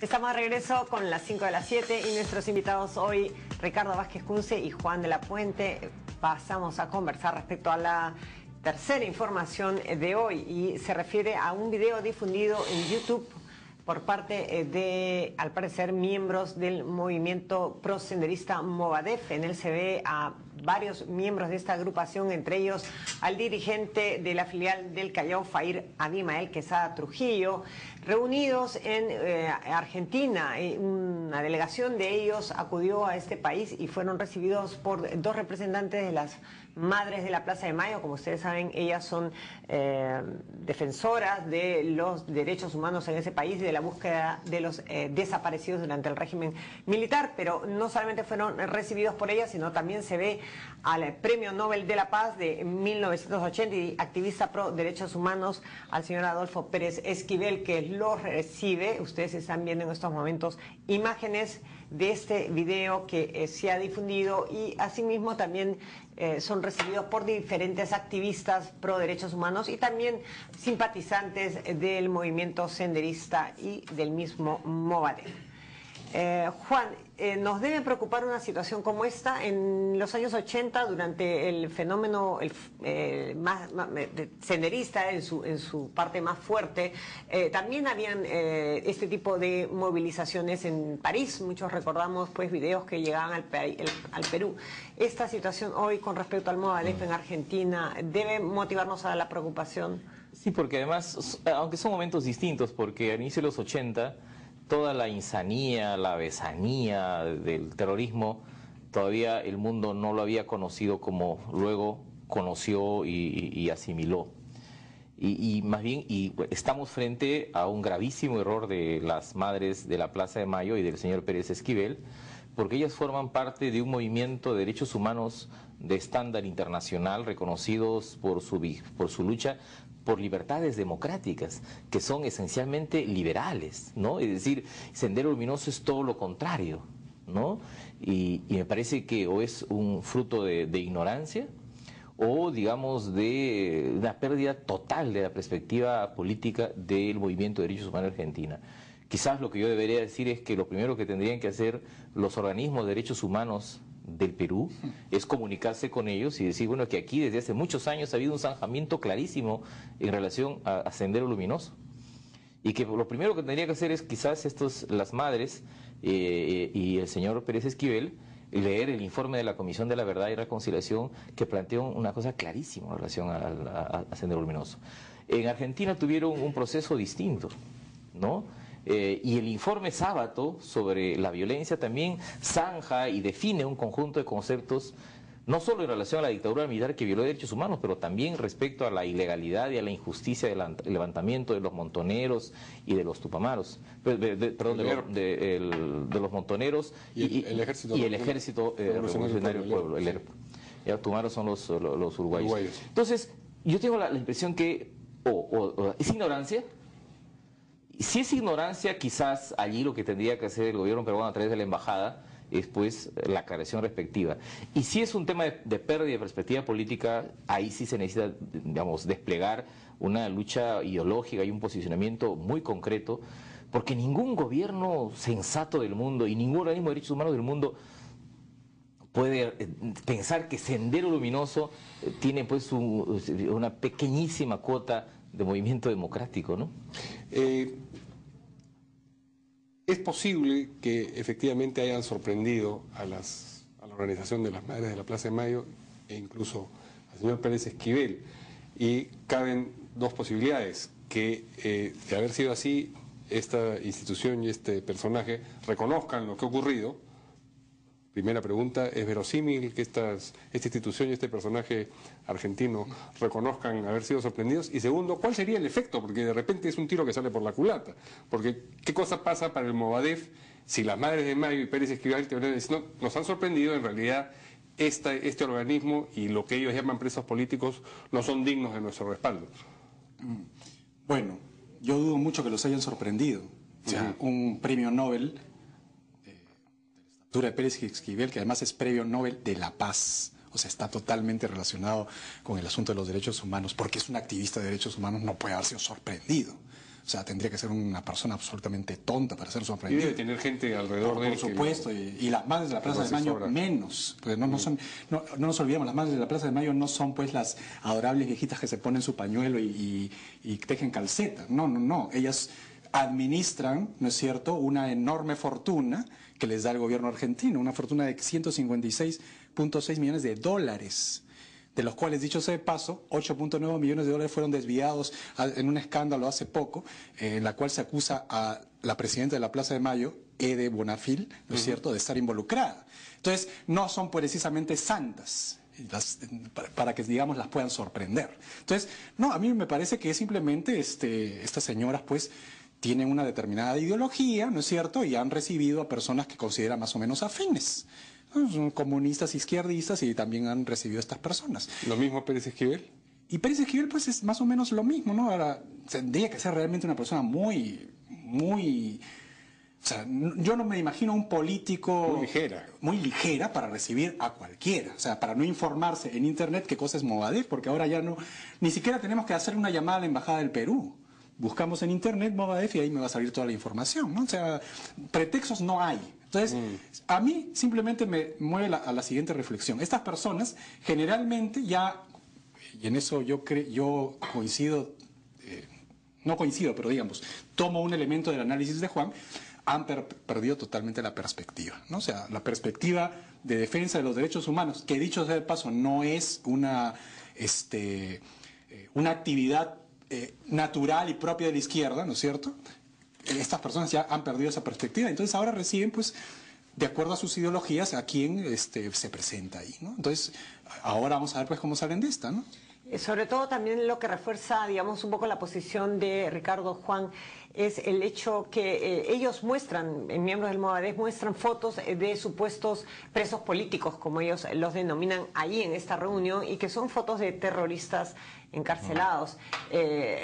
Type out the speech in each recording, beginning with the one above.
Estamos de regreso con las 5 de las 7 y nuestros invitados hoy, Ricardo Vázquez Kunze y Juan de la Puente. Pasamos a conversar respecto a la tercera información de hoy y se refiere a un video difundido en YouTube por parte de, al parecer, miembros del movimiento prosenderista Movadef. En él se ve a varios miembros de esta agrupación, entre ellos al dirigente de la filial del Callao, Fair Abimael Quesada Trujillo, reunidos en Argentina. Una delegación de ellos acudió a este país y fueron recibidos por dos representantes de las Madres de la Plaza de Mayo. Como ustedes saben, ellas son defensoras de los derechos humanos en ese país y de la búsqueda de los desaparecidos durante el régimen militar, pero no solamente fueron recibidos por ellas, sino también se ve al Premio Nobel de la Paz de 1980 y activista pro derechos humanos, al señor Adolfo Pérez Esquivel, que lo recibe. Ustedes están viendo en estos momentos imágenes de este video que se ha difundido y asimismo también son recibidos por diferentes activistas pro derechos humanos y también simpatizantes del movimiento senderista y del mismo Movadef. Juan, ¿nos debe preocupar una situación como esta? En los años 80, durante el fenómeno más senderista, en su parte más fuerte, también habían este tipo de movilizaciones en París. Muchos recordamos pues videos que llegaban al Perú. Esta situación hoy con respecto al Movadef en Argentina, ¿debe motivarnos a la preocupación? Sí, porque además, aunque son momentos distintos, porque al inicio de los 80... toda la insanía, la besanía del terrorismo, todavía el mundo no lo había conocido como luego conoció y asimiló. Y más bien estamos frente a un gravísimo error de las Madres de la Plaza de Mayo y del señor Pérez Esquivel, porque ellas forman parte de un movimiento de derechos humanos de estándar internacional, reconocidos por su lucha por libertades democráticas, que son esencialmente liberales, ¿no? Es decir, Sendero Luminoso es todo lo contrario, ¿no? Y me parece que o es un fruto de ignorancia o, digamos, de una pérdida total de la perspectiva política del movimiento de derechos humanos en Argentina. Quizás lo que yo debería decir es que lo primero que tendrían que hacer los organismos de derechos humanos del Perú es comunicarse con ellos y decir, bueno, que aquí desde hace muchos años ha habido un zanjamiento clarísimo en relación a Sendero Luminoso y que lo primero que tendría que hacer es quizás las madres y el señor Pérez Esquivel leer el informe de la Comisión de la Verdad y Reconciliación, que plantea una cosa clarísima en relación a Sendero Luminoso. En Argentina tuvieron un proceso distinto, ¿no? Y el informe Sábato sobre la violencia también zanja y define un conjunto de conceptos, no solo en relación a la dictadura militar que violó derechos humanos, pero también respecto a la ilegalidad y a la injusticia del levantamiento de los montoneros y de los tupamaros, de los montoneros y el ejército revolucionario del pueblo, el ERP. Los tumaros son los uruguayos. Entonces, yo tengo la impresión que es ignorancia. Si es ignorancia, quizás allí lo que tendría que hacer el gobierno peruano a través de la embajada es pues la aclaración respectiva. Y si es un tema de pérdida de perspectiva política, ahí sí se necesita, digamos, desplegar una lucha ideológica y un posicionamiento muy concreto, porque ningún gobierno sensato del mundo y ningún organismo de derechos humanos del mundo puede pensar que Sendero Luminoso tiene pues una pequeñísima cuota de movimiento democrático, ¿no? Es posible que efectivamente hayan sorprendido a la organización de las Madres de la Plaza de Mayo e incluso al señor Pérez Esquivel, y caben dos posibilidades: que de haber sido así, esta institución y este personaje reconozcan lo que ha ocurrido. Primera pregunta, ¿es verosímil que esta institución y este personaje argentino reconozcan haber sido sorprendidos? Y segundo, ¿cuál sería el efecto? Porque de repente es un tiro que sale por la culata. Porque, ¿qué cosa pasa para el Movadef si las Madres de Mayo y Pérez Esquivel dicen, no, nos han sorprendido, en realidad este organismo y lo que ellos llaman presos políticos no son dignos de nuestro respaldo? Bueno, yo dudo mucho que los hayan sorprendido. O sea, un premio Nobel de Pérez Esquivel, que además es premio Nobel de la Paz, o sea, está totalmente relacionado con el asunto de los derechos humanos, porque es un activista de derechos humanos, no puede haber sido sorprendido. O sea, tendría que ser una persona absolutamente tonta para ser Y sorprendida. debe tener gente alrededor de él. Por supuesto, y las madres de la Plaza de Mayo asesora. menos. Pues no nos olvidemos, las madres de la Plaza de Mayo no son pues las adorables viejitas que se ponen su pañuelo y tejen calceta. No. Ellas administran, ¿no es cierto?, una enorme fortuna que les da el gobierno argentino, una fortuna de 156.6 millones de dólares, de los cuales, dicho sea de paso, 8.9 millones de dólares fueron desviados en un escándalo hace poco, en la cual se acusa a la presidenta de la Plaza de Mayo, Ede Bonafil, ¿no es cierto?, de estar involucrada. Entonces, no son precisamente santas, para que, digamos, las puedan sorprender. Entonces, no, a mí me parece que simplemente estas señoras, pues, tienen una determinada ideología, ¿no es cierto?, y han recibido a personas que consideran más o menos afines. Son comunistas, izquierdistas, y también han recibido a estas personas. ¿Lo mismo Pérez Esquivel? Y Pérez Esquivel, pues, es más o menos lo mismo, ¿no? Ahora, tendría que ser realmente una persona muy... O sea, yo no me imagino un político... Muy ligera para recibir a cualquiera. O sea, para no informarse en Internet qué cosa es Movadef, porque ahora ya no... Ni siquiera tenemos que hacer una llamada a la Embajada del Perú. Buscamos en Internet Movadef y ahí me va a salir toda la información, ¿no? O sea, pretextos no hay. Entonces, a mí simplemente me mueve a la siguiente reflexión. Estas personas generalmente ya, y en eso yo coincido, no coincido, pero digamos, tomo un elemento del análisis de Juan, han perdido totalmente la perspectiva, ¿no? O sea, la perspectiva de defensa de los derechos humanos, que dicho sea de paso, no es una actividad natural y propia de la izquierda, ¿no es cierto? Estas personas ya han perdido esa perspectiva, entonces ahora reciben, pues, de acuerdo a sus ideologías, a quién se presenta ahí, ¿no? Entonces, ahora vamos a ver, pues, cómo salen de esta, ¿no? Sobre todo también lo que refuerza, digamos, un poco la posición de Ricardo Juan es el hecho que ellos muestran, miembros del Movadef, muestran fotos de supuestos presos políticos, como ellos los denominan ahí en esta reunión, y que son fotos de terroristas encarcelados.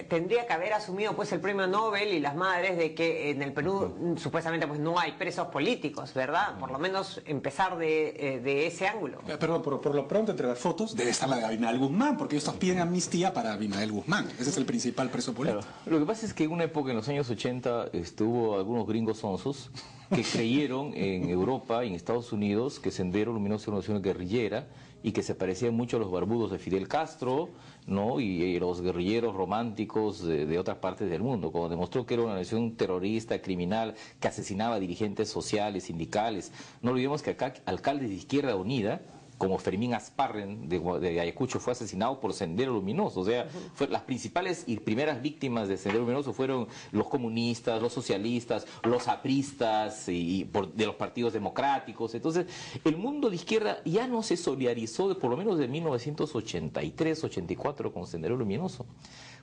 Tendría que haber asumido pues el premio Nobel y las madres de que en el Perú supuestamente pues no hay presos políticos, ¿verdad? Por lo menos empezar de ese ángulo. Pero por lo pronto, entre las fotos debe estar la de Abimael Guzmán, porque estos piden amnistía para Abimael Guzmán. Ese es el principal preso político. Claro. Lo que pasa es que en una época, en los años 80, hubo algunos gringos sonsos que creyeron en Europa y en Estados Unidos que Sendero Luminoso era una nación guerrillera y que se parecían mucho a los barbudos de Fidel Castro, ¿no? Y los guerrilleros románticos de otras partes del mundo, como demostró que era una nación terrorista, criminal, que asesinaba a dirigentes sociales, sindicales. No olvidemos que acá alcaldes de Izquierda Unida, como Fermín Asparren de Ayacucho, fue asesinado por Sendero Luminoso. O sea, las principales y primeras víctimas de Sendero Luminoso fueron los comunistas, los socialistas, los apristas de los partidos democráticos. Entonces, el mundo de izquierda ya no se solidarizó, por lo menos de 1983-84, con Sendero Luminoso.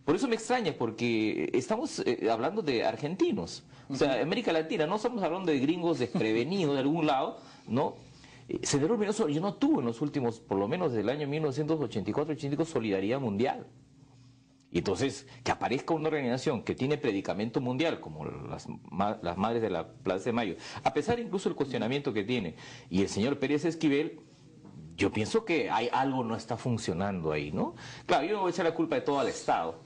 Por eso me extraña, porque estamos hablando de argentinos. O sea, América Latina, no estamos hablando de gringos desprevenidos de algún lado, ¿no? Sendero Luminoso yo no tuvo en los últimos, por lo menos del año 1984-85, solidaridad mundial. Y entonces, que aparezca una organización que tiene predicamento mundial, como las madres de la Plaza de Mayo, a pesar incluso del cuestionamiento que tiene, y el señor Pérez Esquivel, yo pienso que algo no está funcionando ahí, ¿no? Claro, yo no voy a echar la culpa de todo al Estado,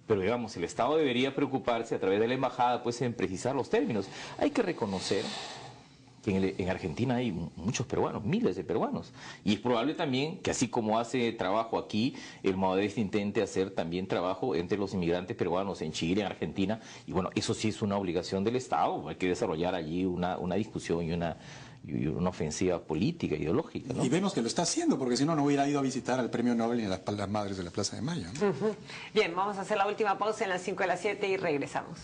pero digamos, el Estado debería preocuparse a través de la embajada, pues, en precisar los términos. Hay que reconocer que en Argentina hay muchos peruanos, miles de peruanos. Y es probable también que así como hace trabajo aquí, el Movadef intente hacer también trabajo entre los inmigrantes peruanos en Chile, en Argentina. Y bueno, eso sí es una obligación del Estado. Hay que desarrollar allí una discusión y una ofensiva política, ideológica, ¿no? Y vemos que lo está haciendo, porque si no, no hubiera ido a visitar al premio Nobel y a las madres de la Plaza de Mayo, ¿no? Bien, vamos a hacer la última pausa en las 5 de las 7 y regresamos.